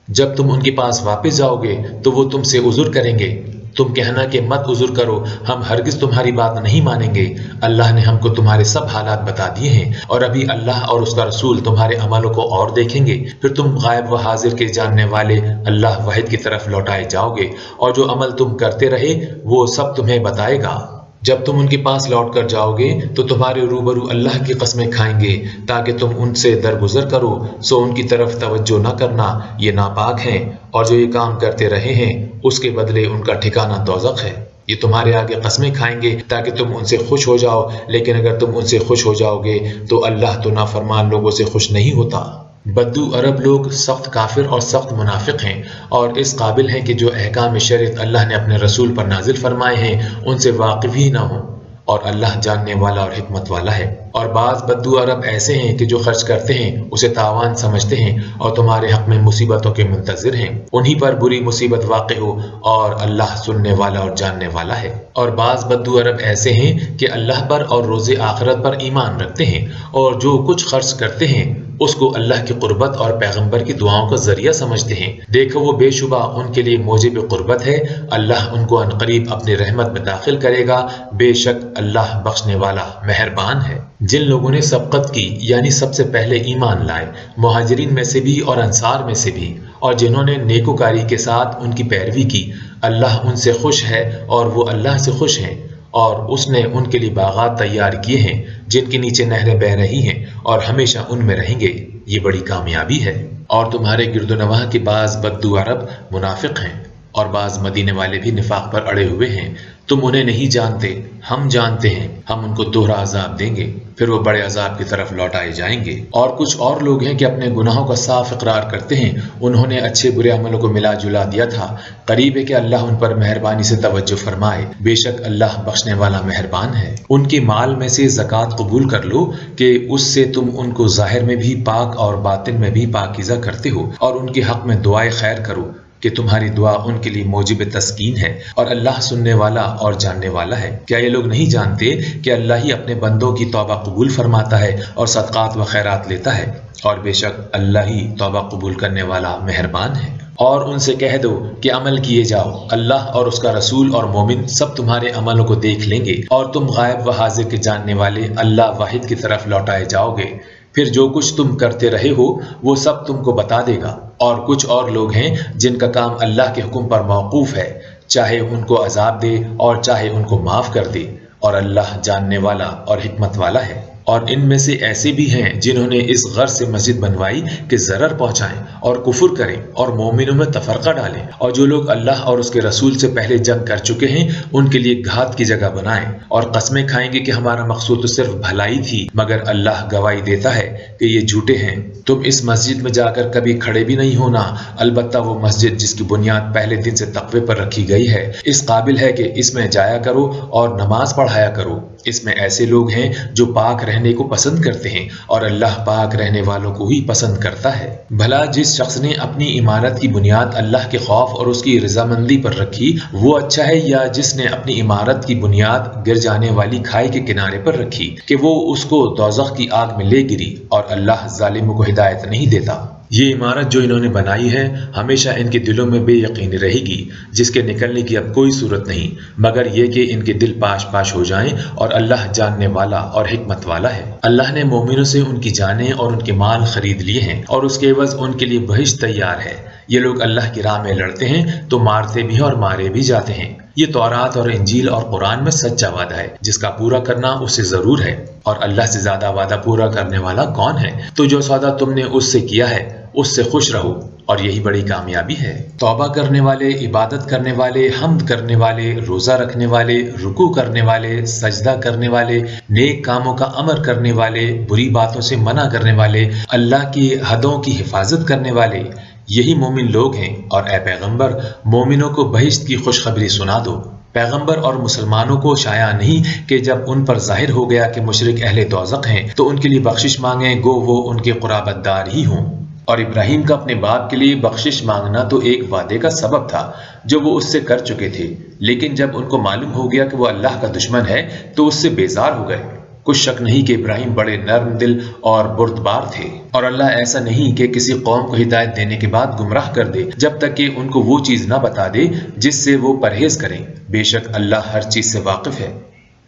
جب تم ان کے پاس واپس جاؤ گے تو وہ تم سے عذر کریں گے، تم کہنا کہ مت عذر کرو، ہم ہرگز تمہاری بات نہیں مانیں گے، اللہ نے ہم کو تمہارے سب حالات بتا دیے ہیں، اور ابھی اللہ اور اس کا رسول تمہارے عملوں کو اور دیکھیں گے، پھر تم غائب و حاضر کے جاننے والے اللہ واحد کی طرف لوٹائے جاؤ گے، اور جو عمل تم کرتے رہے وہ سب تمہیں بتائے گا۔ جب تم ان کے پاس لوٹ کر جاؤ گے تو تمہارے روبرو اللہ کی قسمیں کھائیں گے تاکہ تم ان سے درگزر کرو، سو ان کی طرف توجہ نہ کرنا، یہ ناپاک ہیں، اور جو یہ کام کرتے رہے ہیں اس کے بدلے ان کا ٹھکانہ دوزخ ہے۔ یہ تمہارے آگے قسمیں کھائیں گے تاکہ تم ان سے خوش ہو جاؤ، لیکن اگر تم ان سے خوش ہو جاؤ گے تو اللہ تو نافرمان لوگوں سے خوش نہیں ہوتا۔ بدو عرب لوگ سخت کافر اور سخت منافق ہیں، اور اس قابل ہیں کہ جو احکام شریعت اللہ نے اپنے رسول پر نازل فرمائے ہیں ان سے واقف ہی نہ ہوں، اور اللہ جاننے والا اور حکمت والا ہے۔ اور بعض بدو عرب ایسے ہیں کہ جو خرچ کرتے ہیں اسے تاوان سمجھتے ہیں اور تمہارے حق میں مصیبتوں کے منتظر ہیں، انہی پر بری مصیبت واقع ہو، اور اللہ سننے والا اور جاننے والا ہے۔ اور بعض بدو عرب ایسے ہیں کہ اللہ پر اور روز آخرت پر ایمان رکھتے ہیں، اور جو کچھ خرچ کرتے ہیں اس کو اللہ کی قربت اور پیغمبر کی دعاؤں کا ذریعہ سمجھتے ہیں، دیکھو وہ بے شبہ ان کے لیے موجب قربت ہے، اللہ ان کو عنقریب اپنی رحمت میں داخل کرے گا، بے شک اللہ بخشنے والا مہربان ہے۔ جن لوگوں نے سبقت کی یعنی سب سے پہلے ایمان لائے، مہاجرین میں سے بھی اور انصار میں سے بھی، اور جنہوں نے نیکوکاری کے ساتھ ان کی پیروی کی، اللہ ان سے خوش ہے اور وہ اللہ سے خوش ہیں، اور اس نے ان کے لیے باغات تیار کیے ہیں جن کے نیچے نہریں بہہ رہی ہیں، اور ہمیشہ ان میں رہیں گے، یہ بڑی کامیابی ہے۔ اور تمہارے گرد و نواح کے بعض بدو عرب منافق ہیں، اور بعض مدینے والے بھی نفاق پر اڑے ہوئے ہیں، تم انہیں نہیں جانتے، ہم جانتے ہیں، ہم ان کو دوہرا عذاب دیں گے، پھر وہ بڑے عذاب کی طرف لوٹائے جائیں گے۔ اور کچھ اور لوگ ہیں کہ اپنے گناہوں کا صاف اقرار کرتے ہیں، انہوں نے اچھے برے عملوں کو ملا جلا دیا تھا، قریب ہے کہ اللہ ان پر مہربانی سے توجہ فرمائے، بے شک اللہ بخشنے والا مہربان ہے۔ ان کے مال میں سے زکوٰۃ قبول کر لو کہ اس سے تم ان کو ظاہر میں بھی پاک اور باطن میں بھی پاکیزہ کرتے ہو، اور ان کے حق میں دعائے خیر کرو کہ تمہاری دعا ان کے لیے موجب تسکین ہے، اور اللہ سننے والا اور جاننے والا ہے۔ کیا یہ لوگ نہیں جانتے کہ اللہ ہی اپنے بندوں کی توبہ قبول فرماتا ہے اور صدقات و خیرات لیتا ہے، اور بے شک اللہ ہی توبہ قبول کرنے والا مہربان ہے۔ اور ان سے کہہ دو کہ عمل کیے جاؤ، اللہ اور اس کا رسول اور مومن سب تمہارے عملوں کو دیکھ لیں گے، اور تم غائب و حاضر کے جاننے والے اللہ واحد کی طرف لوٹائے جاؤ گے، پھر جو کچھ تم کرتے رہے ہو وہ سب تم کو بتا دے گا۔ اور کچھ اور لوگ ہیں جن کا کام اللہ کے حکم پر موقوف ہے، چاہے ان کو عذاب دے اور چاہے ان کو معاف کر دے، اور اللہ جاننے والا اور حکمت والا ہے۔ اور ان میں سے ایسے بھی ہیں جنہوں نے اس غرض سے مسجد بنوائی کہ ضرر پہنچائیں اور کفر کریں اور مومنوں میں تفرقہ ڈالیں، اور جو لوگ اللہ اور اس کے رسول سے پہلے جنگ کر چکے ہیں ان کے لیے گھات کی جگہ بنائیں، اور قسمیں کھائیں گے کہ ہمارا مقصود تو صرف بھلائی تھی، مگر اللہ گواہی دیتا ہے کہ یہ جھوٹے ہیں۔ تم اس مسجد میں جا کر کبھی کھڑے بھی نہیں ہونا، البتہ وہ مسجد جس کی بنیاد پہلے دن سے تقوی پر رکھی گئی ہے، اس قابل ہے کہ اس میں جایا کرو اور نماز پڑھایا کرو۔ اس میں ایسے لوگ ہیں جو پاک رہنے کو پسند کرتے ہیں، اور اللہ پاک رہنے والوں کو ہی پسند کرتا ہے۔ بھلا جس شخص نے اپنی عمارت کی بنیاد اللہ کے خوف اور اس کی رضامندی پر رکھی وہ اچھا ہے، یا جس نے اپنی عمارت کی بنیاد گر جانے والی کھائی کے کنارے پر رکھی کہ وہ اس کو دوزخ کی آگ میں لے گری، اور اللہ ظالموں کو ہدایت نہیں دیتا۔ یہ عمارت جو انہوں نے بنائی ہے ہمیشہ ان کے دلوں میں بے یقینی رہے گی، جس کے نکلنے کی اب کوئی صورت نہیں مگر یہ کہ ان کے دل پاش پاش ہو جائیں، اور اللہ جاننے والا اور حکمت والا ہے۔ اللہ نے مومنوں سے ان کی جانیں اور ان کے مال خرید لیے ہیں، اور اس کے عوض ان کے لیے بہشت تیار ہے۔ یہ لوگ اللہ کی راہ میں لڑتے ہیں تو مارتے بھی اور مارے بھی جاتے ہیں۔ یہ تورات اور انجیل اور قرآن میں سچا وعدہ ہے جس کا پورا کرنا اسے ضرور ہے، اور اللہ سے زیادہ وعدہ پورا کرنے والا کون ہے؟ تو جو سودا تم نے اس سے کیا ہے اس سے خوش رہو، اور یہی بڑی کامیابی ہے۔ توبہ کرنے والے، عبادت کرنے والے، حمد کرنے والے، روزہ رکھنے والے، رکوع کرنے والے، سجدہ کرنے والے، نیک کاموں کا امر کرنے والے، بری باتوں سے منع کرنے والے، اللہ کی حدوں کی حفاظت کرنے والے، یہی مومن لوگ ہیں۔ اور اے پیغمبر مومنوں کو بہشت کی خوشخبری سنا دو۔ پیغمبر اور مسلمانوں کو شایع نہیں کہ جب ان پر ظاہر ہو گیا کہ مشرک اہل دوزخ ہیں تو ان کے لیے بخشش مانگیں گو وہ ان کے قرابت دار ہی ہوں۔ اور ابراہیم کا اپنے باپ کے لیے بخشش مانگنا تو ایک وعدے کا سبب تھا جو وہ اس سے کر چکے تھے، لیکن جب ان کو معلوم ہو گیا کہ وہ اللہ کا دشمن ہے تو اس سے بیزار ہو گئے۔ کچھ شک نہیں کہ ابراہیم بڑے نرم دل اور بردبار تھے، اور اللہ ایسا نہیں کہ کسی قوم کو ہدایت دینے کے بعد گمراہ کر دے جب تک کہ ان کو وہ چیز نہ بتا دے جس سے وہ پرہیز کریں۔ بے شک اللہ ہر چیز سے واقف ہے۔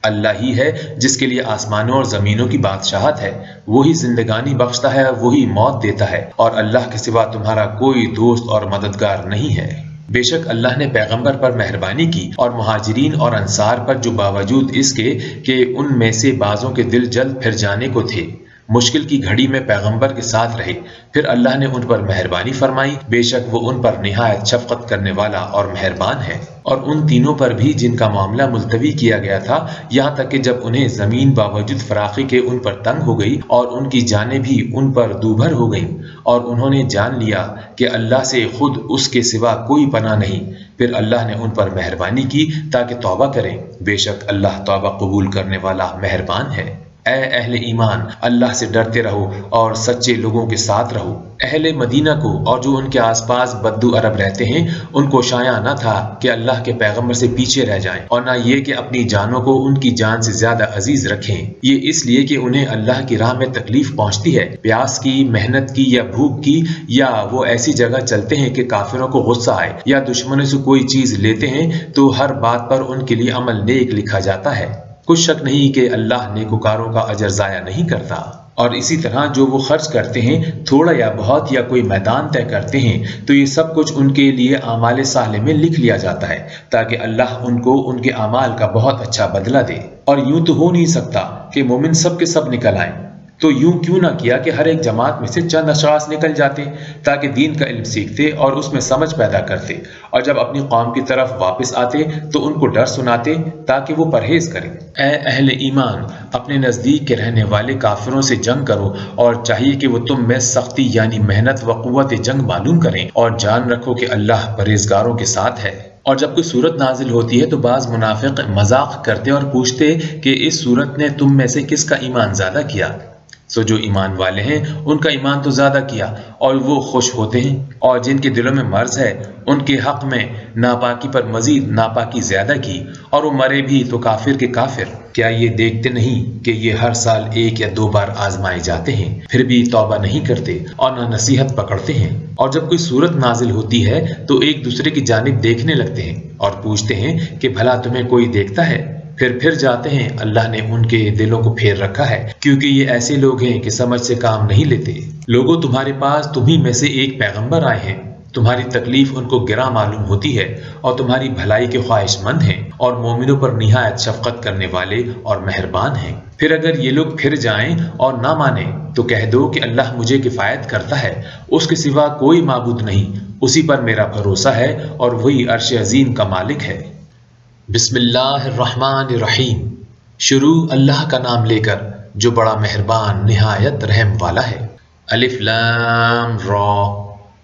اللہ ہی ہے جس کے لیے آسمانوں اور زمینوں کی بادشاہت ہے، وہی زندگانی بخشتا ہے، وہی موت دیتا ہے، اور اللہ کے سوا تمہارا کوئی دوست اور مددگار نہیں ہے۔ بے شک اللہ نے پیغمبر پر مہربانی کی اور مہاجرین اور انصار پر جو باوجود اس کے کہ ان میں سے بعضوں کے دل جلد پھر جانے کو تھے، مشکل کی گھڑی میں پیغمبر کے ساتھ رہے، پھر اللہ نے ان پر مہربانی فرمائی، بے شک وہ ان پر نہایت شفقت کرنے والا اور مہربان ہے۔ اور ان تینوں پر بھی جن کا معاملہ ملتوی کیا گیا تھا، یہاں تک کہ جب انہیں زمین باوجود فراخی کے ان پر تنگ ہو گئی اور ان کی جانیں بھی ان پر دوبھر ہو گئیں، اور انہوں نے جان لیا کہ اللہ سے خود اس کے سوا کوئی پناہ نہیں، پھر اللہ نے ان پر مہربانی کی تاکہ توبہ کریں، بے شک اللہ توبہ قبول کرنے والا مہربان ہے۔ اے اہل ایمان، اللہ سے ڈرتے رہو اور سچے لوگوں کے ساتھ رہو۔ اہل مدینہ کو اور جو ان کے آس پاس بدو عرب رہتے ہیں، ان کو شایع نہ تھا کہ اللہ کے پیغمبر سے پیچھے رہ جائیں، اور نہ یہ کہ اپنی جانوں کو ان کی جان سے زیادہ عزیز رکھیں۔ یہ اس لیے کہ انہیں اللہ کی راہ میں تکلیف پہنچتی ہے، پیاس کی، محنت کی یا بھوک کی، یا وہ ایسی جگہ چلتے ہیں کہ کافروں کو غصہ آئے، یا دشمنوں سے کوئی چیز لیتے ہیں تو ہر بات پر ان کے لیے عمل نیک لکھا جاتا ہے۔ کچھ شک نہیں کہ اللہ نیکوکاروں کا اجر ضائع نہیں کرتا۔ اور اسی طرح جو وہ خرچ کرتے ہیں، تھوڑا یا بہت یا کوئی میدان طے کرتے ہیں، تو یہ سب کچھ ان کے لیے اعمال صالح میں لکھ لیا جاتا ہے تاکہ اللہ ان کو ان کے اعمال کا بہت اچھا بدلہ دے۔ اور یوں تو ہو نہیں سکتا کہ مومن سب کے سب نکل آئیں، تو یوں کیوں نہ کیا کہ ہر ایک جماعت میں سے چند اشخاص نکل جاتے تاکہ دین کا علم سیکھتے اور اس میں سمجھ پیدا کرتے، اور جب اپنی قوم کی طرف واپس آتے تو ان کو ڈر سناتے تاکہ وہ پرہیز کریں۔ اے اہل ایمان، اپنے نزدیک کے رہنے والے کافروں سے جنگ کرو، اور چاہیے کہ وہ تم میں سختی یعنی محنت و قوت جنگ معلوم کریں، اور جان رکھو کہ اللہ پرہیزگاروں کے ساتھ ہے۔ اور جب کوئی صورت نازل ہوتی ہے تو بعض منافق مذاق کرتے اور پوچھتے کہ اس صورت نے تم میں سے کس کا ایمان زیادہ کیا؟ سو جو ایمان والے ہیں ان کا ایمان تو زیادہ کیا، اور وہ خوش ہوتے ہیں، اور جن کے دلوں میں مرض ہے ان کے حق میں ناپاکی پر مزید ناپاکی زیادہ کی، اور وہ مرے بھی تو کافر کے کافر۔ کیا یہ دیکھتے نہیں کہ یہ ہر سال 1 یا 2 بار آزمائے جاتے ہیں، پھر بھی توبہ نہیں کرتے اور نہ نصیحت پکڑتے ہیں؟ اور جب کوئی صورت نازل ہوتی ہے تو ایک دوسرے کی جانب دیکھنے لگتے ہیں اور پوچھتے ہیں کہ بھلا تمہیں کوئی دیکھتا ہے؟ پھر جاتے ہیں، اللہ نے ان کے دلوں کو پھیر رکھا ہے، کیونکہ یہ ایسے لوگ ہیں کہ سمجھ سے کام نہیں لیتے۔ لوگوں، تمہارے پاس تمہیں میں سے ایک پیغمبر آئے ہیں، تمہاری تکلیف ان کو گراں معلوم ہوتی ہے اور تمہاری بھلائی کے خواہش مند ہیں، اور مومنوں پر نہایت شفقت کرنے والے اور مہربان ہیں۔ پھر اگر یہ لوگ پھر جائیں اور نہ مانیں تو کہہ دو کہ اللہ مجھے کفایت کرتا ہے، اس کے سوا کوئی معبود نہیں، اسی پر میرا بھروسہ ہے اور وہی عرش عظیم کا مالک ہے۔ بسم اللہ الرحمن الرحیم۔ شروع اللہ کا نام لے کر جو بڑا مہربان نہایت رحم والا ہے۔ الف لام را،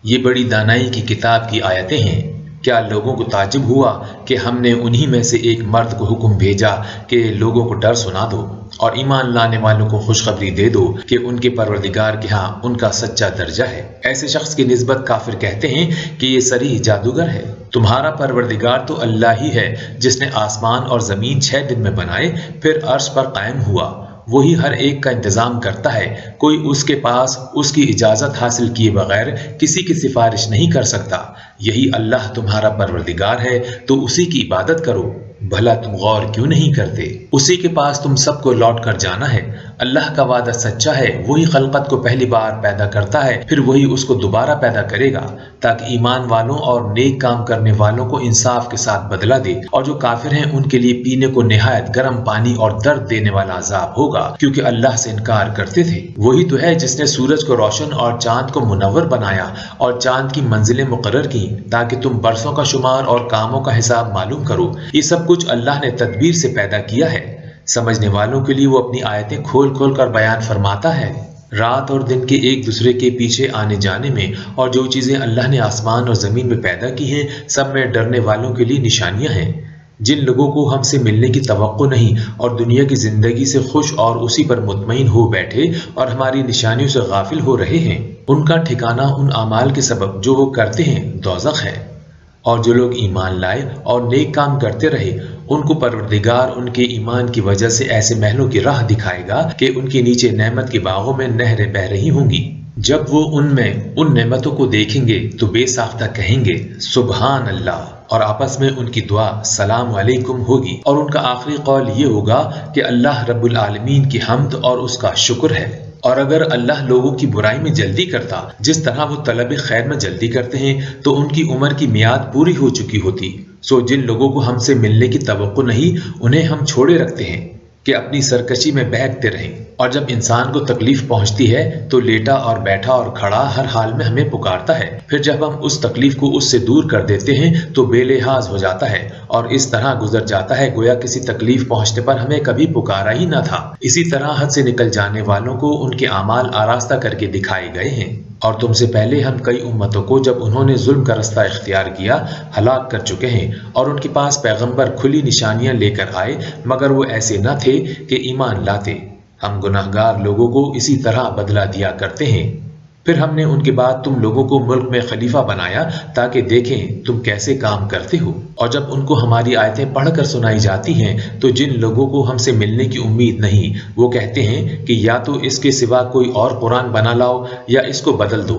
یہ بڑی دانائی کی کتاب کی آیتیں ہیں۔ کیا لوگوں کو تعجب ہوا کہ ہم نے انہی میں سے ایک مرد کو حکم بھیجا کہ لوگوں کو ڈر سنا دو اور ایمان لانے والوں کو خوشخبری دے دو کہ ان کے پروردگار کے ہاں ان کا سچا درجہ ہے۔ ایسے شخص کی نسبت کافر کہتے ہیں کہ یہ صریح جادوگر ہے۔ تمہارا پروردگار تو اللہ ہی ہے جس نے آسمان اور زمین 6 دن میں بنائے، پھر عرش پر قائم ہوا۔ وہی ہر ایک کا انتظام کرتا ہے، کوئی اس کے پاس اس کی اجازت حاصل کیے بغیر کسی کی سفارش نہیں کر سکتا۔ یہی اللہ تمہارا پروردگار ہے تو اسی کی عبادت کرو، بھلا تم غور کیوں نہیں کرتے؟ اسی کے پاس تم سب کو لوٹ کر جانا ہے۔ اللہ کا وعدہ سچا ہے، وہی خلقت کو پہلی بار پیدا کرتا ہے، پھر وہی اس کو دوبارہ پیدا کرے گا تاکہ ایمان والوں اور نیک کام کرنے والوں کو انصاف کے ساتھ بدلہ دے، اور جو کافر ہیں ان کے لیے پینے کو نہایت گرم پانی اور درد دینے والا عذاب ہوگا، کیونکہ اللہ سے انکار کرتے تھے۔ وہی تو ہے جس نے سورج کو روشن اور چاند کو منور بنایا اور چاند کی منزلیں مقرر کی تاکہ تم برسوں کا شمار اور کاموں کا حساب معلوم کرو۔ یہ سب کچھ اللہ نے تدبیر سے پیدا کیا ہے۔ سمجھنے والوں کے لیے وہ اپنی آیتیں کھول کھول کر بیان فرماتا ہے۔ رات اور دن کے ایک دوسرے کے پیچھے آنے جانے میں اور جو چیزیں اللہ نے آسمان اور زمین میں پیدا کی ہیں، سب میں ڈرنے والوں کے لیے نشانیاں ہیں۔ جن لوگوں کو ہم سے ملنے کی توقع نہیں اور دنیا کی زندگی سے خوش اور اسی پر مطمئن ہو بیٹھے اور ہماری نشانیوں سے غافل ہو رہے ہیں، ان کا ٹھکانہ ان اعمال کے سبب جو وہ کرتے ہیں دوزخ ہے۔ اور جو لوگ ایمان لائے اور نیک کام کرتے رہے ان کو پروردگار ان کے ایمان کی وجہ سے ایسے محلوں کی راہ دکھائے گا کہ ان کے نیچے نعمت کے باغوں میں نہریں بہہ رہی ہوں گی۔ جب وہ ان میں ان نعمتوں کو دیکھیں گے تو بے ساختہ کہیں گے سبحان اللہ، اور آپس میں ان کی دعا سلام علیکم ہوگی، اور ان کا آخری قول یہ ہوگا کہ اللہ رب العالمین کی حمد اور اس کا شکر ہے۔ اور اگر اللہ لوگوں کی برائی میں جلدی کرتا جس طرح وہ طلب خیر میں جلدی کرتے ہیں تو ان کی عمر کی میعاد پوری ہو چکی ہوتی۔ سو جن لوگوں کو ہم سے ملنے کی توقع نہیں انہیں ہم چھوڑے رکھتے ہیں کہ اپنی سرکشی میں بہکتے رہیں، اور جب انسان کو تکلیف پہنچتی ہے تو لیٹا اور بیٹھا اور کھڑا ہر حال میں ہمیں پکارتا ہے، پھر جب ہم اس تکلیف کو اس سے دور کر دیتے ہیں تو بے لحاظ ہو جاتا ہے اور اس طرح گزر جاتا ہے گویا کسی تکلیف پہنچنے پر ہمیں کبھی پکارا ہی نہ تھا۔ اسی طرح حد سے نکل جانے والوں کو ان کے اعمال آراستہ کر کے دکھائے گئے ہیں، اور تم سے پہلے ہم کئی امتوں کو جب انہوں نے ظلم کا رستہ اختیار کیا ہلاک کر چکے ہیں، اور ان کے پاس پیغمبر کھلی نشانیاں لے کر آئے مگر وہ ایسے نہ تھے کہ ایمان لاتے۔ ہم گناہگار لوگوں کو اسی طرح بدلہ دیا کرتے ہیں۔ پھر ہم نے ان کے بعد تم لوگوں کو ملک میں خلیفہ بنایا تاکہ دیکھیں تم کیسے کام کرتے ہو، اور جب ان کو ہماری آیتیں پڑھ کر سنائی جاتی ہیں تو جن لوگوں کو ہم سے ملنے کی امید نہیں وہ کہتے ہیں کہ یا تو اس کے سوا کوئی اور قرآن بنا لاؤ یا اس کو بدل دو۔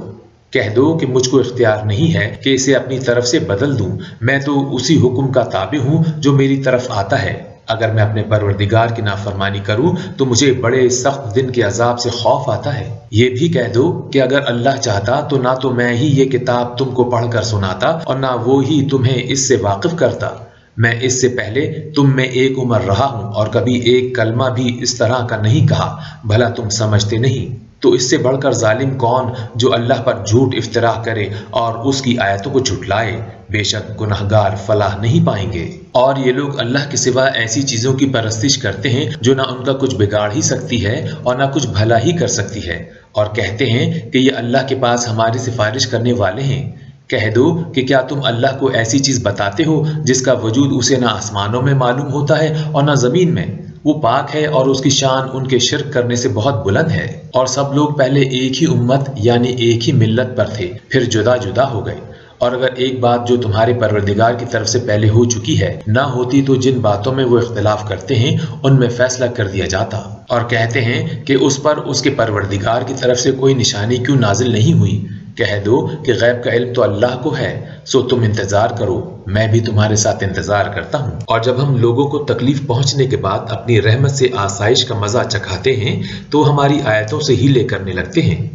کہہ دو کہ مجھ کو اختیار نہیں ہے کہ اسے اپنی طرف سے بدل دوں، میں تو اسی حکم کا تابع ہوں جو میری طرف آتا ہے۔ اگر میں اپنے پروردگار کی نافرمانی کروں تو مجھے بڑے سخت دن کے عذاب سے خوف آتا ہے۔ یہ بھی کہہ دو کہ اگر اللہ چاہتا تو نہ تو میں ہی یہ کتاب تم کو پڑھ کر سناتا اور نہ وہ ہی تمہیں اس سے واقف کرتا۔ میں اس سے پہلے تم میں ایک عمر رہا ہوں اور کبھی ایک کلمہ بھی اس طرح کا نہیں کہا، بھلا تم سمجھتے نہیں؟ تو اس سے بڑھ کر ظالم کون جو اللہ پر جھوٹ افتراء کرے اور اس کی آیتوں کو جھٹلائے؟ بے شک گناہگار فلاح نہیں پائیں گے۔ اور یہ لوگ اللہ کے سوا ایسی چیزوں کی پرستش کرتے ہیں جو نہ ان کا کچھ بگاڑ ہی سکتی ہے اور نہ کچھ بھلا ہی کر سکتی ہے، اور کہتے ہیں کہ یہ اللہ کے پاس ہماری سفارش کرنے والے ہیں۔ کہہ دو کہ کیا تم اللہ کو ایسی چیز بتاتے ہو جس کا وجود اسے نہ آسمانوں میں معلوم ہوتا ہے اور نہ زمین میں؟ وہ پاک ہے اور اس کی شان ان کے شرک کرنے سے بہت بلند ہے۔ اور سب لوگ پہلے ایک ہی امت یعنی ایک ہی ملت پر تھے، پھر جدا جدا ہو گئے، اور اگر ایک بات جو تمہارے پروردگار کی طرف سے پہلے ہو چکی ہے نہ ہوتی تو جن باتوں میں وہ اختلاف کرتے ہیں ان میں فیصلہ کر دیا جاتا۔ اور کہتے ہیں کہ اس پر اس کے پروردگار کی طرف سے کوئی نشانی کیوں نازل نہیں ہوئی؟ کہہ دو کہ غیب کا علم تو اللہ کو ہے، سو تم انتظار کرو، میں بھی تمہارے ساتھ انتظار کرتا ہوں۔ اور جب ہم لوگوں کو تکلیف پہنچنے کے بعد اپنی رحمت سے آسائش کا مزہ چکھاتے ہیں تو ہماری آیتوں سے ہیلے کرنے لگتے ہیں۔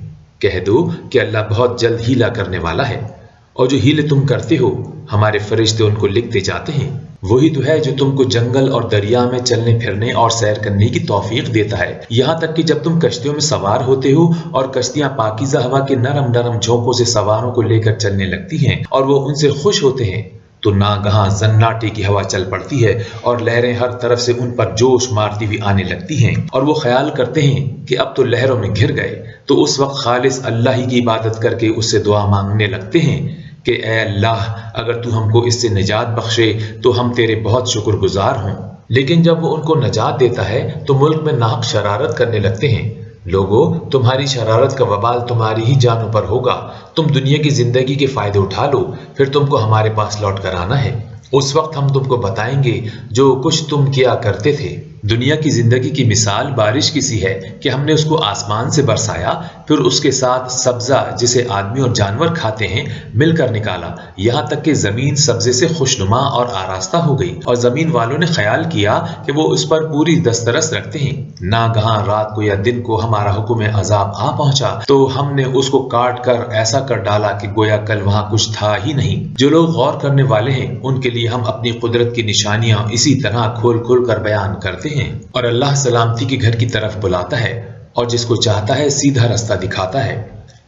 کہہ دو کہ اللہ بہت جلد ہیلا کرنے والا ہے، اور جو ہیلے تم کرتے ہو ہمارے فرشتے ان کو لکھتے جاتے ہیں۔ وہی تو ہے جو تم کو جنگل اور دریا میں چلنے پھرنے اور سیر کرنے کی توفیق دیتا ہے، یہاں تک کہ جب تم کشتیوں میں سوار ہوتے ہو اور کشتیاں پاکیزہ ہوا کے نرم نرم جھونکوں سے سواروں کو لے کر چلنے لگتی ہیں اور وہ ان سے خوش ہوتے ہیں، تو ناگہاں زناٹے کی ہوا چل پڑتی ہے اور لہریں ہر طرف سے ان پر جوش مارتی ہوئی آنے لگتی ہیں، اور وہ خیال کرتے ہیں کہ اب تو لہروں میں گھر گئے، تو اس وقت خالص اللہ ہی کی عبادت کر کے اس سے دعا مانگنے لگتے ہیں کہ اے اللہ اگر تو ہم کو اس سے نجات بخشے تو ہم تیرے بہت شکر گزار ہوں۔ لیکن جب وہ ان کو نجات دیتا ہے تو ملک میں ناحق شرارت کرنے لگتے ہیں۔ لوگو تمہاری شرارت کا وبال تمہاری ہی جانوں پر ہوگا، تم دنیا کی زندگی کے فائدے اٹھا لو، پھر تم کو ہمارے پاس لوٹ کر آنا ہے، اس وقت ہم تم کو بتائیں گے جو کچھ تم کیا کرتے تھے۔ دنیا کی زندگی کی مثال بارش کی سی ہے کہ ہم نے اس کو آسمان سے برسایا، پھر اس کے ساتھ سبزہ جسے آدمی اور جانور کھاتے ہیں مل کر نکالا، یہاں تک کہ زمین سبزے سے خوشنما اور آراستہ ہو گئی، اور زمین والوں نے خیال کیا کہ وہ اس پر پوری دسترس رکھتے ہیں۔ ناگہاں رات کو یا دن کو ہمارا حکم عذاب آ پہنچا تو ہم نے اس کو کاٹ کر ایسا کر ڈالا کہ گویا کل وہاں کچھ تھا ہی نہیں۔ جو لوگ غور کرنے والے ہیں ان کے لیے ہم اپنی قدرت کی نشانیاں اسی طرح کھول کھول کر بیان کرتے ہیں۔ اور اللہ سلامتی کے گھر کی طرف بلاتا ہے اور جس کو چاہتا ہے سیدھا رستہ دکھاتا ہے۔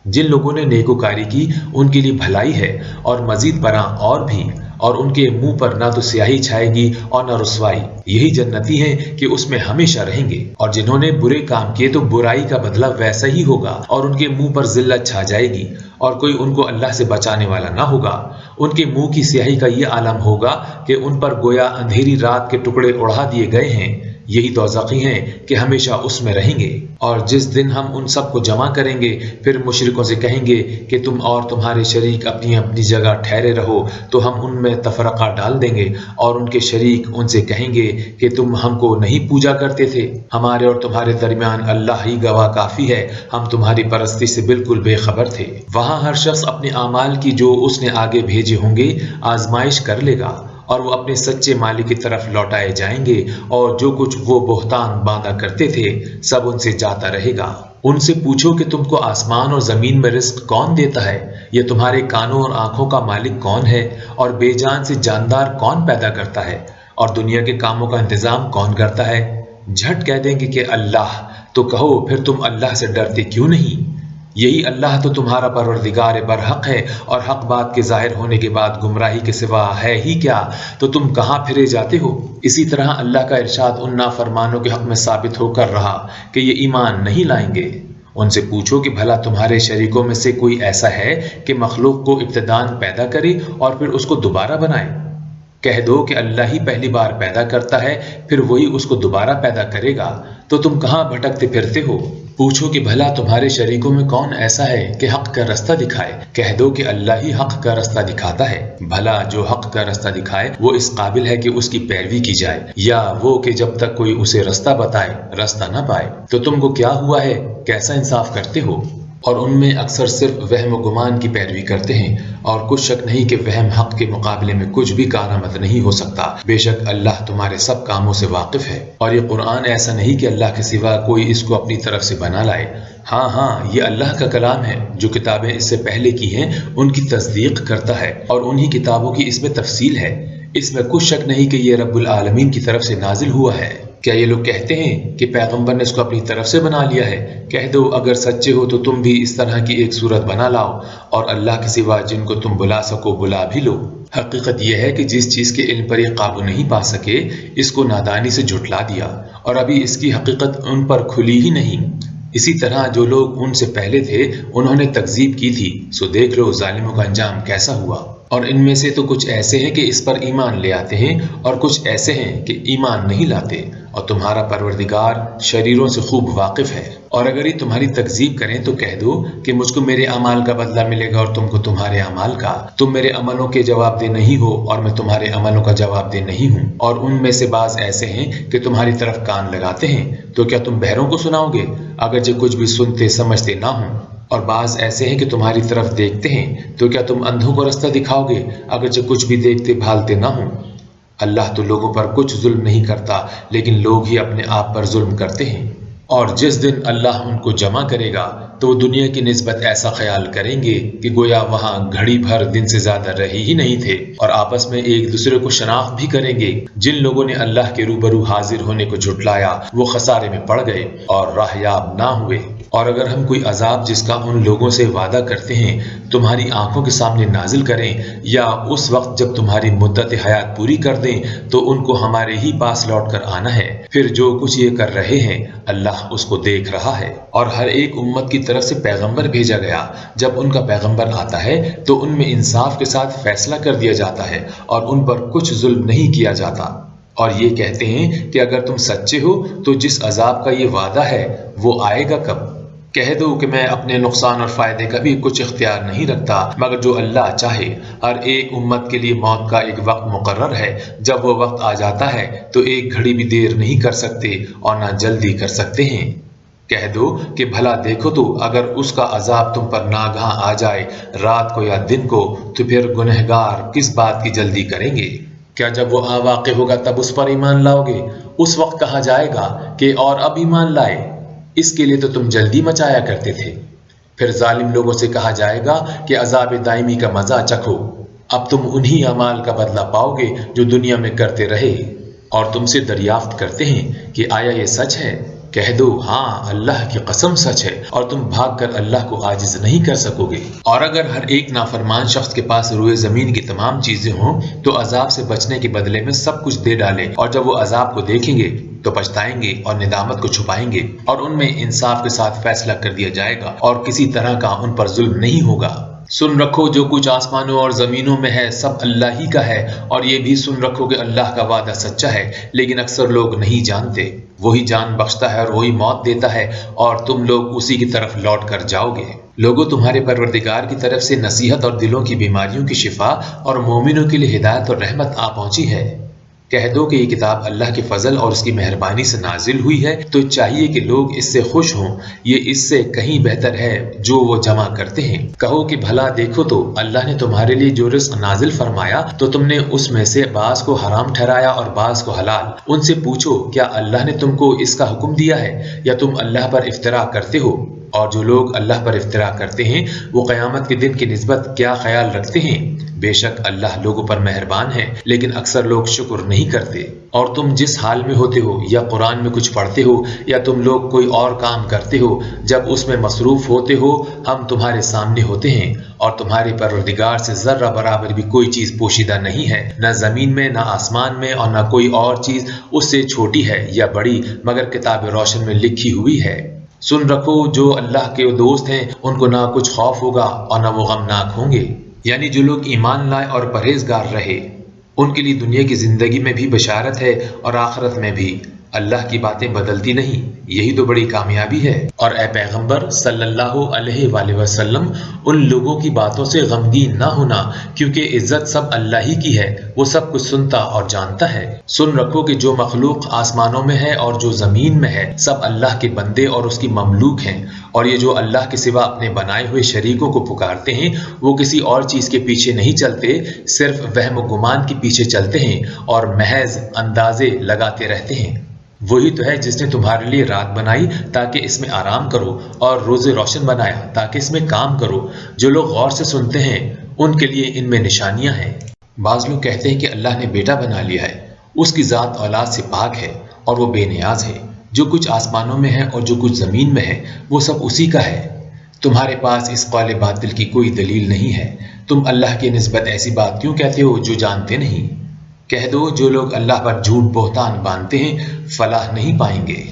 جن لوگوں نے نیکوکاری کی ان کے لیے بھلائی ہے اور مزید برآں اور بھی، اور ان کے منہ پر نہ تو سیاہی چھائے گی اور نہ رسوائی، یہی جنتی ہیں کہ اس میں ہمیشہ رہیں گے۔ اور جنہوں نے برے کام کیے تو برائی کا بدلہ ویسا ہی ہوگا، اور ان کے منہ پر ذلت چھا جائے گی اور کوئی ان کو اللہ سے بچانے والا نہ ہوگا۔ ان کے منہ کی سیاہی کا یہ عالم ہوگا کہ ان پر گویا اندھیری رات کے ٹکڑے اڑا دیے گئے ہیں، یہی دوزخی ہیں کہ ہمیشہ اس میں رہیں گے۔ اور جس دن ہم ان سب کو جمع کریں گے پھر مشرکوں سے کہیں گے کہ تم اور تمہارے شریک اپنی اپنی جگہ ٹھہرے رہو، تو ہم ان میں تفرقہ ڈال دیں گے اور ان کے شریک ان سے کہیں گے کہ تم ہم کو نہیں پوجا کرتے تھے، ہمارے اور تمہارے درمیان اللہ ہی گواہ کافی ہے، ہم تمہاری پرستی سے بالکل بے خبر تھے۔ وہاں ہر شخص اپنے اعمال کی جو اس نے آگے بھیجے ہوں گے آزمائش کر لے گا اور وہ اپنے سچے مالک کی طرف لوٹائے جائیں گے، اور جو کچھ وہ بہتان باندھا کرتے تھے سب ان سے جاتا رہے گا۔ ان سے پوچھو کہ تم کو آسمان اور زمین میں رزق کون دیتا ہے؟ یہ تمہارے کانوں اور آنکھوں کا مالک کون ہے؟ اور بے جان سے جاندار کون پیدا کرتا ہے؟ اور دنیا کے کاموں کا انتظام کون کرتا ہے؟ جھٹ کہہ دیں گے کہ اللہ۔ تو کہو پھر تم اللہ سے ڈرتے کیوں نہیں؟ یہی اللہ تو تمہارا پروردگار برحق ہے، اور حق بات کے ظاہر ہونے کے بعد گمراہی کے سوا ہے ہی کیا، تو تم کہاں پھرے جاتے ہو؟ اسی طرح اللہ کا ارشاد ان نافرمانوں کے حق میں ثابت ہو کر رہا کہ یہ ایمان نہیں لائیں گے۔ ان سے پوچھو کہ بھلا تمہارے شریکوں میں سے کوئی ایسا ہے کہ مخلوق کو ابتداً پیدا کرے اور پھر اس کو دوبارہ بنائے؟ کہہ دو کہ اللہ ہی پہلی بار پیدا کرتا ہے پھر وہی اس کو دوبارہ پیدا کرے گا، تو تم کہاں بھٹکتے پھرتے ہو؟ پوچھو کہ بھلا تمہارے شریکوں میں کون ایسا ہے کہ حق کا رستہ دکھائے؟ کہہ دو کہ اللہ ہی حق کا رستہ دکھاتا ہے۔ بھلا جو حق کا رستہ دکھائے وہ اس قابل ہے کہ اس کی پیروی کی جائے، یا وہ کہ جب تک کوئی اسے رستہ بتائے رستہ نہ پائے؟ تو تم کو کیا ہوا ہے، کیسا انصاف کرتے ہو؟ اور ان میں اکثر صرف وہم و گمان کی پیروی کرتے ہیں، اور کچھ شک نہیں کہ وہم حق کے مقابلے میں کچھ بھی کارآمد نہیں ہو سکتا۔ بے شک اللہ تمہارے سب کاموں سے واقف ہے۔ اور یہ قرآن ایسا نہیں کہ اللہ کے سوا کوئی اس کو اپنی طرف سے بنا لائے۔ ہاں یہ اللہ کا کلام ہے، جو کتابیں اس سے پہلے کی ہیں ان کی تصدیق کرتا ہے، اور انہی کتابوں کی اس میں تفصیل ہے۔ اس میں کچھ شک نہیں کہ یہ رب العالمین کی طرف سے نازل ہوا ہے۔ کیا یہ لوگ کہتے ہیں کہ پیغمبر نے اس کو اپنی طرف سے بنا لیا ہے؟ کہہ دو اگر سچے ہو تو تم بھی اس طرح کی ایک صورت بنا لاؤ، اور اللہ کے سوا جن کو تم بلا سکو بلا بھی لو۔ حقیقت یہ ہے کہ جس چیز کے علم پر یہ قابو نہیں پا سکے اس کو نادانی سے جھٹلا دیا، اور ابھی اس کی حقیقت ان پر کھلی ہی نہیں۔ اسی طرح جو لوگ ان سے پہلے تھے انہوں نے تکذیب کی تھی، سو دیکھ لو ظالموں کا انجام کیسا ہوا۔ اور ان میں سے تو کچھ ایسے ہیں کہ اس پر ایمان لے آتے ہیں، اور کچھ ایسے ہیں کہ ایمان نہیں لاتے، اور تمہارا پروردگار شریروں سے خوب واقف ہے۔ اور اگر یہ تمہاری تکذیب کریں تو کہہ دو کہ مجھ کو میرے اعمال کا بدلہ ملے گا اور تم کو تمہارے اعمال کا۔ تم میرے عملوں کے جواب دہ نہیں ہو اور میں تمہارے عملوں کا جواب دہ نہیں ہوں۔ اور ان میں سے بعض ایسے ہیں کہ تمہاری طرف کان لگاتے ہیں، تو کیا تم بہروں کو سناؤ گے اگرچہ کچھ بھی سنتے سمجھتے نہ ہوں؟ اور بعض ایسے ہیں کہ تمہاری طرف دیکھتے ہیں، تو کیا تم اندھوں کو رستہ دکھاؤ گے اگرچہ کچھ بھی دیکھتے بھالتے نہ ہوں؟ اللہ تو لوگوں پر کچھ ظلم نہیں کرتا، لیکن لوگ ہی اپنے آپ پر ظلم کرتے ہیں۔ اور جس دن اللہ ان کو جمع کرے گا تو وہ دنیا کی نسبت ایسا خیال کریں گے کہ گویا وہاں گھڑی بھر دن سے زیادہ رہے ہی نہیں تھے، اور آپس میں ایک دوسرے کو شناخت بھی کریں گے۔ جن لوگوں نے اللہ کے روبرو حاضر ہونے کو جھٹلایا وہ خسارے میں پڑ گئے اور راہیاب نہ ہوئے۔ اور اگر ہم کوئی عذاب جس کا ان لوگوں سے وعدہ کرتے ہیں تمہاری آنکھوں کے سامنے نازل کریں، یا اس وقت جب تمہاری مدت حیات پوری کر دیں، تو ان کو ہمارے ہی پاس لوٹ کر آنا ہے، پھر جو کچھ یہ کر رہے ہیں اللہ اس کو دیکھ رہا ہے۔ اور ہر ایک امت کی طرف سے پیغمبر بھیجا گیا، جب ان کا پیغمبر آتا ہے تو ان میں انصاف کے ساتھ فیصلہ کر دیا جاتا ہے اور ان پر کچھ ظلم نہیں کیا جاتا۔ اور یہ کہتے ہیں کہ اگر تم سچے ہو تو جس عذاب کا یہ وعدہ ہے وہ آئے گا کب؟ کہہ دو کہ میں اپنے نقصان اور فائدے کا بھی کچھ اختیار نہیں رکھتا، مگر جو اللہ چاہے۔ ہر ایک امت کے لیے موت کا ایک وقت مقرر ہے، جب وہ وقت آ جاتا ہے تو ایک گھڑی بھی دیر نہیں کر سکتے اور نہ جلدی کر سکتے ہیں۔ کہہ دو کہ بھلا دیکھو تو اگر اس کا عذاب تم پر ناگہاں آ جائے رات کو یا دن کو، تو پھر گنہگار کس بات کی جلدی کریں گے؟ کیا جب وہ واقع ہوگا تب اس پر ایمان لاؤ گے؟ اس وقت کہا جائے گا کہ اور اب ایمان لائے، اس کے لیے تو تم جلدی مچایا کرتے تھے۔ پھر ظالم لوگوں سے کہا جائے گا کہ عذاب دائمی کا مزہ چکھو، اب تم انہی اعمال کا بدلہ پاؤ گے جو دنیا میں کرتے رہے۔ اور تم سے دریافت کرتے ہیں کہ آیا یہ سچ ہے؟ کہہ دو ہاں اللہ کی قسم سچ ہے، اور تم بھاگ کر اللہ کو عاجز نہیں کر سکو گے۔ اور اگر ہر ایک نافرمان شخص کے پاس روئے زمین کی تمام چیزیں ہوں تو عذاب سے بچنے کے بدلے میں سب کچھ دے ڈالے، اور جب وہ عذاب کو دیکھیں گے تو پچھتائیں گے اور ندامت کو چھپائیں گے، اور ان میں انصاف کے ساتھ فیصلہ کر دیا جائے گا اور کسی طرح کا ان پر ظلم نہیں ہوگا۔ سن رکھو جو کچھ آسمانوں اور زمینوں میں ہے سب اللہ ہی کا ہے، اور یہ بھی سن رکھو کہ اللہ کا وعدہ سچا ہے، لیکن اکثر لوگ نہیں جانتے۔ وہی جان بخشتا ہے اور وہی موت دیتا ہے، اور تم لوگ اسی کی طرف لوٹ کر جاؤ گے۔ لوگوں، تمہارے پروردگار کی طرف سے نصیحت اور دلوں کی بیماریوں کی شفا اور مومنوں کے لیے ہدایت اور رحمت آ پہنچی ہے۔ کہہ دو کہ یہ کتاب اللہ کے فضل اور اس کی مہربانی سے نازل ہوئی ہے، تو چاہیے کہ لوگ اس سے خوش ہوں، یہ اس سے کہیں بہتر ہے جو وہ جمع کرتے ہیں۔ کہو کہ بھلا دیکھو تو اللہ نے تمہارے لیے جو رزق نازل فرمایا تو تم نے اس میں سے بعض کو حرام ٹھہرایا اور بعض کو حلال۔ ان سے پوچھو کیا اللہ نے تم کو اس کا حکم دیا ہے یا تم اللہ پر افترا کرتے ہو؟ اور جو لوگ اللہ پر افترا کرتے ہیں وہ قیامت کے دن کی نسبت کیا خیال رکھتے ہیں؟ بے شک اللہ لوگوں پر مہربان ہے، لیکن اکثر لوگ شکر نہیں کرتے۔ اور تم جس حال میں ہوتے ہو، یا قرآن میں کچھ پڑھتے ہو یا تم لوگ کوئی اور کام کرتے ہو، جب اس میں مصروف ہوتے ہو ہم تمہارے سامنے ہوتے ہیں، اور تمہارے پروردگار سے ذرہ برابر بھی کوئی چیز پوشیدہ نہیں ہے، نہ زمین میں نہ آسمان میں، اور نہ کوئی اور چیز اس سے چھوٹی ہے یا بڑی، مگر کتاب روشن میں لکھی ہوئی ہے۔ سن رکھو جو اللہ کے دوست ہیں ان کو نہ کچھ خوف ہوگا اور نہ وہ غمناک ہوں گے، یعنی جو لوگ ایمان لائے اور پرہیزگار رہے ان کے لیے دنیا کی زندگی میں بھی بشارت ہے اور آخرت میں بھی۔ اللہ کی باتیں بدلتی نہیں، یہی تو بڑی کامیابی ہے۔ اور اے پیغمبر صلی اللہ علیہ وآلہ وسلم، ان لوگوں کی باتوں سے غمگین نہ ہونا، کیونکہ عزت سب اللہ ہی کی ہے، وہ سب کچھ سنتا اور جانتا ہے۔ سن رکھو کہ جو مخلوق آسمانوں میں ہے اور جو زمین میں ہے سب اللہ کے بندے اور اس کی مملوک ہیں، اور یہ جو اللہ کے سوا اپنے بنائے ہوئے شریکوں کو پکارتے ہیں وہ کسی اور چیز کے پیچھے نہیں چلتے، صرف وہم و گمان کے پیچھے چلتے ہیں اور محض اندازے لگاتے رہتے ہیں۔ وہی تو ہے جس نے تمہارے لیے رات بنائی تاکہ اس میں آرام کرو، اور روز روشن بنایا تاکہ اس میں کام کرو۔ جو لوگ غور سے سنتے ہیں ان کے لیے ان میں نشانیاں ہیں۔ بعض لوگ کہتے ہیں کہ اللہ نے بیٹا بنا لیا ہے، اس کی ذات اولاد سے پاک ہے اور وہ بے نیاز ہے۔ جو کچھ آسمانوں میں ہے اور جو کچھ زمین میں ہے وہ سب اسی کا ہے۔ تمہارے پاس اس قول باطل کی کوئی دلیل نہیں ہے، تم اللہ کی نسبت ایسی بات کیوں کہتے ہو جو جانتے نہیں؟ کہہ دو جو لوگ اللہ پر جھوٹ بہتان باندھتے ہیں فلاح نہیں پائیں گے۔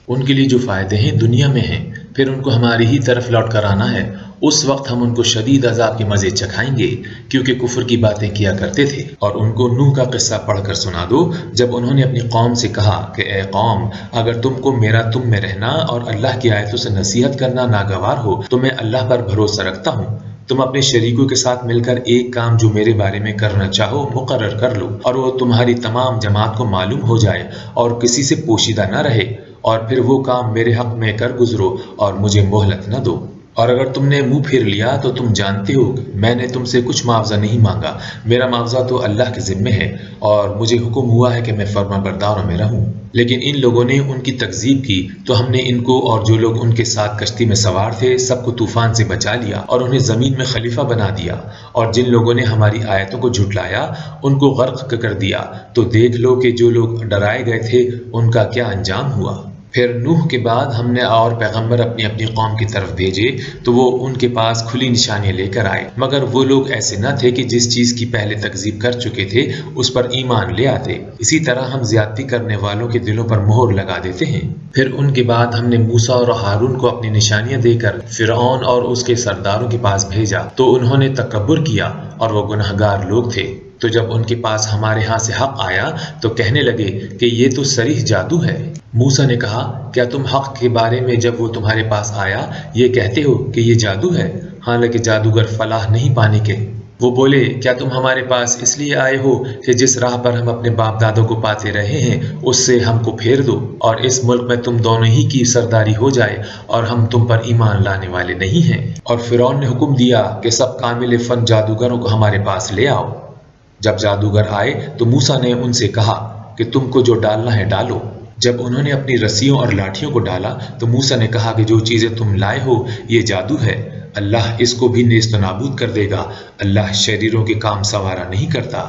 ان کے لیے جو فائدے ہیں دنیا میں ہیں، پھر ان کو ہماری ہی طرف لوٹ کر آنا ہے، اس وقت ہم ان کو شدید عذاب کے مزے چکھائیں گے، کیونکہ کفر کی باتیں کیا کرتے تھے۔ اور ان کو نوح کا قصہ پڑھ کر سنا دو، جب انہوں نے اپنی قوم سے کہا کہ اے قوم، اگر تم کو میرا تم میں رہنا اور اللہ کی آیتوں سے نصیحت کرنا ناگوار ہو تو میں اللہ پر بھروسہ رکھتا ہوں، تم اپنے شریکوں کے ساتھ مل کر ایک کام جو میرے بارے میں کرنا چاہو مقرر کر لو، اور وہ تمہاری تمام جماعت کو معلوم ہو جائے اور کسی سے پوشیدہ نہ رہے، اور پھر وہ کام میرے حق میں کر گزرو اور مجھے مہلت نہ دو۔ اور اگر تم نے منہ پھیر لیا تو تم جانتے ہو میں نے تم سے کچھ معاوضہ نہیں مانگا، میرا معاوضہ تو اللہ کے ذمے ہے، اور مجھے حکم ہوا ہے کہ میں فرما برداروں میں رہوں۔ لیکن ان لوگوں نے ان کی تکذیب کی تو ہم نے ان کو اور جو لوگ ان کے ساتھ کشتی میں سوار تھے سب کو طوفان سے بچا لیا اور انہیں زمین میں خلیفہ بنا دیا، اور جن لوگوں نے ہماری آیتوں کو جھٹلایا ان کو غرق کر دیا۔ تو دیکھ لو کہ جو لوگ ڈرائے گئے تھے ان کا کیا انجام ہوا۔ پھر نوح کے بعد ہم نے اور پیغمبر اپنی اپنی قوم کی طرف بھیجے تو وہ ان کے پاس کھلی نشانیاں لے کر آئے، مگر وہ لوگ ایسے نہ تھے کہ جس چیز کی پہلے تکذیب کر چکے تھے اس پر ایمان لے آتے۔ اسی طرح ہم زیادتی کرنے والوں کے دلوں پر مہر لگا دیتے ہیں۔ پھر ان کے بعد ہم نے موسیٰ اور ہارون کو اپنی نشانیاں دے کر فرعون اور اس کے سرداروں کے پاس بھیجا، تو انہوں نے تکبر کیا اور وہ گنہگار لوگ تھے۔ تو جب ان کے پاس ہمارے ہاں سے حق آیا تو کہنے لگے کہ یہ تو صریح جادو ہے۔ موسیٰ نے کہا کیا تم حق کے بارے میں جب وہ تمہارے پاس آیا یہ کہتے ہو کہ یہ جادو ہے، حالانکہ جادوگر فلاح نہیں پانے کے؟ وہ بولے کیا تم ہمارے پاس اس لیے آئے ہو کہ جس راہ پر ہم اپنے باپ دادوں کو پاتے رہے ہیں اس سے ہم کو پھیر دو، اور اس ملک میں تم دونوں ہی کی سرداری ہو جائے، اور ہم تم پر ایمان لانے والے نہیں ہیں۔ اور فرعون نے حکم دیا کہ سب کامل فن جادوگروں کو ہمارے پاس لے آؤ۔ جب جادوگر آئے تو موسیٰ نے ان سے کہا کہ تم کو جو ڈالنا ہے ڈالو۔ جب انہوں نے اپنی رسیوں اور لاٹھیوں کو ڈالا تو موسیٰ نے کہا کہ جو چیزیں تم لائے ہو یہ جادو ہے، اللہ اس کو بھی نیست و نابود کر دے گا، اللہ شریروں کے کام سوارا نہیں کرتا،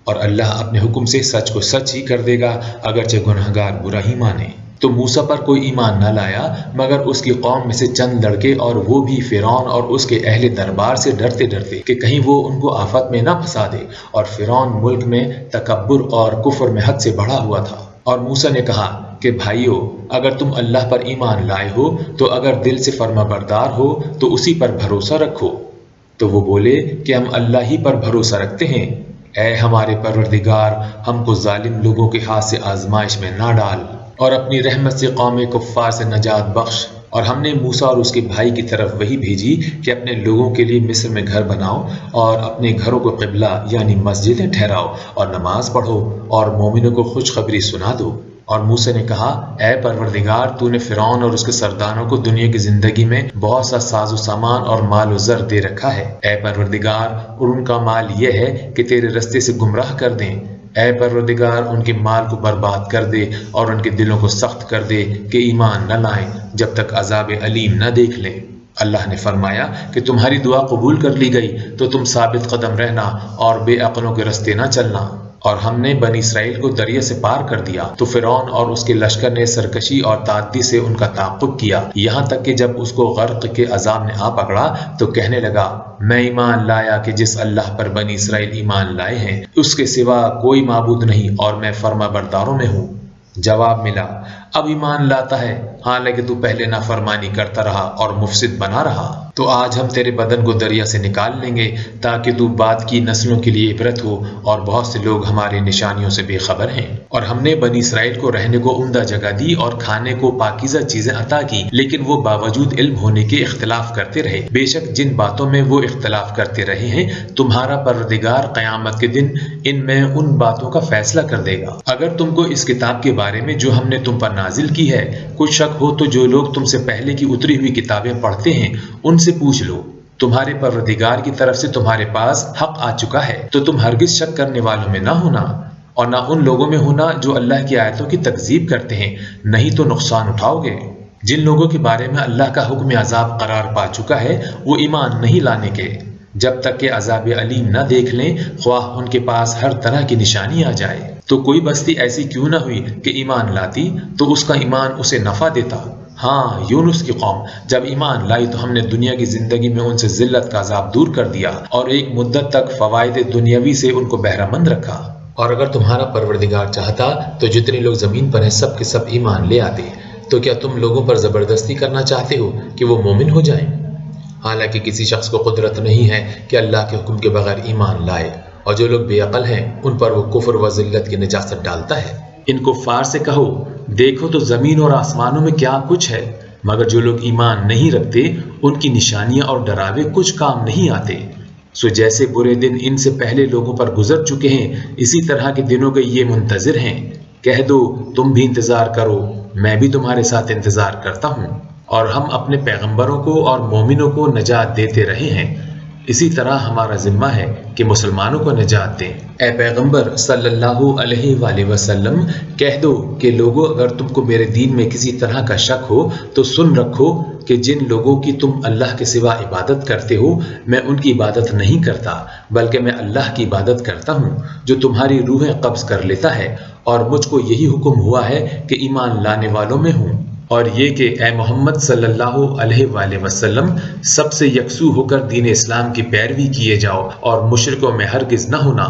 اور اللہ اپنے حکم سے سچ کو سچ ہی کر دے گا اگرچہ گنہگار برا ہی مانے۔ تو موسیٰ پر کوئی ایمان نہ لایا مگر اس کی قوم میں سے چند لڑکے، اور وہ بھی فرعون اور اس کے اہل دربار سے ڈرتے ڈرتے کہ کہیں وہ ان کو آفت میں نہ پھنسا دے، اور فرعون ملک میں تکبر اور کفر میں حد سے بڑھا ہوا تھا۔ اور موسیٰ نے کہا کہ بھائیو، اگر تم اللہ پر ایمان لائے ہو تو اگر دل سے فرما بردار ہو تو اسی پر بھروسہ رکھو، تو وہ بولے کہ ہم اللہ ہی پر بھروسہ رکھتے ہیں۔ اے ہمارے پروردگار، ہم کو ظالم لوگوں کے ہاتھ سے آزمائش میں نہ ڈال، اور اپنی رحمت سے قوم کفار سے نجات بخش۔ اور ہم نے موسیٰ اور اس کے بھائی کی طرف وحی بھیجی کہ اپنے لوگوں کے لیے مصر میں گھر بناؤ اور اپنے گھروں کو قبلہ یعنی مسجدیں ٹھہراؤ اور نماز پڑھو اور مومنوں کو خوشخبری سنا دو۔ اور موسیٰ نے کہا، اے پروردگار، تو نے فرعون اور اس کے سرداروں کو دنیا کی زندگی میں بہت سا ساز و سامان اور مال و زر دے رکھا ہے۔ اے پروردگار، اور ان کا مال یہ ہے کہ تیرے رستے سے گمراہ کر دیں۔ اے پروردگار، ان کے مال کو برباد کر دے اور ان کے دلوں کو سخت کر دے کہ ایمان نہ لائیں جب تک عذاب علیم نہ دیکھ لیں۔ اللہ نے فرمایا کہ تمہاری دعا قبول کر لی گئی تو تم ثابت قدم رہنا اور بے عقلوں کے رستے نہ چلنا۔ اور ہم نے بنی اسرائیل کو دریا سے پار کر دیا تو فرعون اور اس کے لشکر نے سرکشی اور تعدی سے ان کا تعاقب کیا، یہاں تک کہ جب اس کو غرق کے عذاب نے آ پکڑا تو کہنے لگا، میں ایمان لایا کہ جس اللہ پر بنی اسرائیل ایمان لائے ہیں اس کے سوا کوئی معبود نہیں اور میں فرما برداروں میں ہوں۔ جواب ملا، اب ایمان لاتا ہے حالانکہ تو پہلے نافرمانی کرتا رہا اور مفسد بنا رہا، تو آج ہم تیرے بدن کو دریا سے نکال لیں گے تاکہ تو بعد کی نسلوں کے لیے عبرت ہو، اور بہت سے لوگ ہماری نشانیوں سے بے خبر ہیں۔ اور ہم نے بنی اسرائیل کو رہنے کو عمدہ جگہ دی اور کھانے کو پاکیزہ چیزیں عطا کی، لیکن وہ باوجود علم ہونے کے اختلاف کرتے رہے۔ بے شک جن باتوں میں وہ اختلاف کرتے رہے ہیں تمہارا پروردگار قیامت کے دن ان میں ان باتوں کا فیصلہ کر دے گا۔ اگر تم کو اس کتاب کے بارے میں جو ہم نے تم پر نازل کی ہے کچھ شک ہو تو جو لوگ تم سے پہلے کی اتری ہوئی کتابیں پڑھتے ہیں ان سے پوچھ لو، تمہارے پروردگار کی طرف سے تمہارے پاس حق آ چکا ہے، تو تم ہرگز شک کرنے والوں میں نہ ہونا اور نہ ان لوگوں میں ہونا جو اللہ کی آیتوں کی تکذیب کرتے ہیں، نہیں تو نقصان اٹھاؤ گے۔ جن لوگوں کے بارے میں اللہ کا حکم عذاب قرار پا چکا ہے وہ ایمان نہیں لانے کے جب تک کہ عذاب علیم نہ دیکھ لیں، خواہ ان کے پاس ہر طرح کی نشانی آ جائے۔ تو کوئی بستی ایسی کیوں نہ ہوئی کہ ایمان لاتی تو اس کا ایمان اسے نفع دیتا۔ ہاں، یونس کی قوم جب ایمان لائی تو ہم نے دنیا کی زندگی میں ان سے ذلت کا عذاب دور کر دیا اور ایک مدت تک فوائد دنیاوی سے ان کو بہرہ مند رکھا۔ اور اگر تمہارا پروردگار چاہتا تو جتنے لوگ زمین پر ہیں سب کے سب ایمان لے آتے، تو کیا تم لوگوں پر زبردستی کرنا چاہتے ہو کہ وہ مومن ہو جائیں؟ حالانکہ کسی شخص کو قدرت نہیں ہے کہ اللہ کے حکم کے بغیر ایمان لائے، اور جو لوگ بے عقل ہیں ان پر وہ کفر و ذلت کی نجاست ڈالتا ہے۔ ان کفار سے کہو، دیکھو تو زمین اور آسمانوں میں کیا کچھ ہے، مگر جو لوگ ایمان نہیں رکھتے ان کی نشانیاں اور ڈراوے کچھ کام نہیں آتے۔ سو جیسے برے دن ان سے پہلے لوگوں پر گزر چکے ہیں اسی طرح کے دنوں کے یہ منتظر ہیں۔ کہہ دو تم بھی انتظار کرو، میں بھی تمہارے ساتھ انتظار کرتا ہوں، اور ہم اپنے پیغمبروں کو اور مومنوں کو نجات دیتے رہے ہیں، اسی طرح ہمارا ذمہ ہے کہ مسلمانوں کو نجات دیں۔ اے پیغمبر صلی اللہ علیہ وآلہ وسلم، کہہ دو کہ لوگو اگر تم کو میرے دین میں کسی طرح کا شک ہو تو سن رکھو کہ جن لوگوں کی تم اللہ کے سوا عبادت کرتے ہو میں ان کی عبادت نہیں کرتا، بلکہ میں اللہ کی عبادت کرتا ہوں جو تمہاری روحیں قبض کر لیتا ہے، اور مجھ کو یہی حکم ہوا ہے کہ ایمان لانے والوں میں ہوں، اور یہ کہ اے محمد صلی اللہ علیہ وآلہ وسلم سب سے یکسو ہو کر دین اسلام کی پیروی کیے جاؤ اور مشرکوں میں ہرگز نہ ہونا،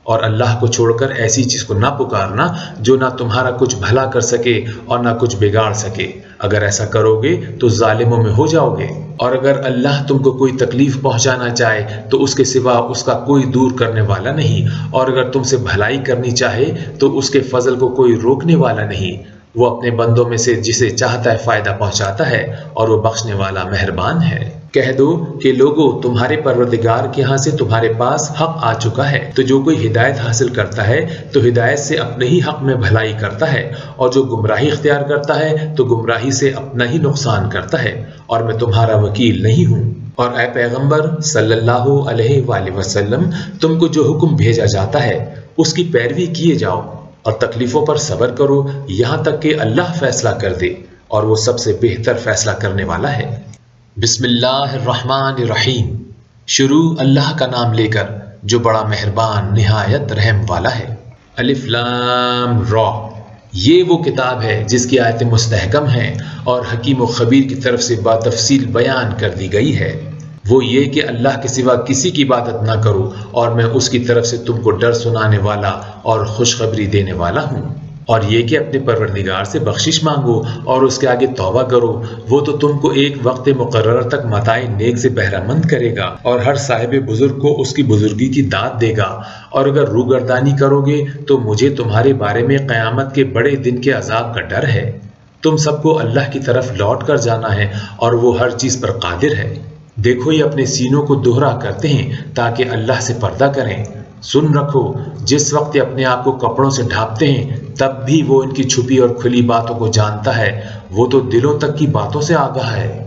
اور اللہ کو چھوڑ کر ایسی چیز کو نہ پکارنا جو نہ تمہارا کچھ بھلا کر سکے اور نہ کچھ بگاڑ سکے، اگر ایسا کرو گے تو ظالموں میں ہو جاؤ گے۔ اور اگر اللہ تم کو کوئی تکلیف پہنچانا چاہے تو اس کے سوا اس کا کوئی دور کرنے والا نہیں، اور اگر تم سے بھلائی کرنی چاہے تو اس کے فضل کو کوئی روکنے والا نہیں، وہ اپنے بندوں میں سے جسے چاہتا ہے فائدہ پہنچاتا ہے اور وہ بخشنے والا مہربان ہے۔ کہہ دو کہ لوگو تمہارے پروردگار کے ہاں سے تمہارے پاس حق آ چکا ہے، تو جو کوئی ہدایت حاصل کرتا ہے تو ہدایت سے اپنے ہی حق میں بھلائی کرتا ہے، اور جو گمراہی اختیار کرتا ہے تو گمراہی سے اپنا ہی نقصان کرتا ہے، اور میں تمہارا وکیل نہیں ہوں۔ اور اے پیغمبر صلی اللہ علیہ وآلہ وسلم، تم کو جو حکم بھیجا جاتا ہے اس کی پیروی کیے جاؤ اور تکلیفوں پر صبر کرو یہاں تک کہ اللہ فیصلہ کر دے، اور وہ سب سے بہتر فیصلہ کرنے والا ہے۔ بسم اللہ الرحمن الرحیم، شروع اللہ کا نام لے کر جو بڑا مہربان نہایت رحم والا ہے۔ الف لام را، یہ وہ کتاب ہے جس کی آیتیں مستحکم ہیں اور حکیم و خبیر کی طرف سے بتفصیل بیان کر دی گئی ہے۔ وہ یہ کہ اللہ کے سوا کسی کی عبادت نہ کرو، اور میں اس کی طرف سے تم کو ڈر سنانے والا اور خوشخبری دینے والا ہوں۔ اور یہ کہ اپنے پروردگار سے بخشش مانگو اور اس کے آگے توبہ کرو، وہ تو تم کو ایک وقت مقررہ تک متاع نیک سے بہرہ مند کرے گا اور ہر صاحب بزرگ کو اس کی بزرگی کی داد دے گا۔ اور اگر روگردانی کرو گے تو مجھے تمہارے بارے میں قیامت کے بڑے دن کے عذاب کا ڈر ہے۔ تم سب کو اللہ کی طرف لوٹ کر جانا ہے اور وہ ہر چیز پر قادر ہے۔ دیکھو یہ اپنے سینوں کو دوہرا کرتے ہیں تاکہ اللہ سے پردہ کریں۔ سن رکھو، جس وقت یہ اپنے آپ کو کپڑوں سے ڈھانپتے ہیں تب بھی وہ ان کی چھپی اور کھلی باتوں کو جانتا ہے، وہ تو دلوں تک کی باتوں سے آگاہ ہے۔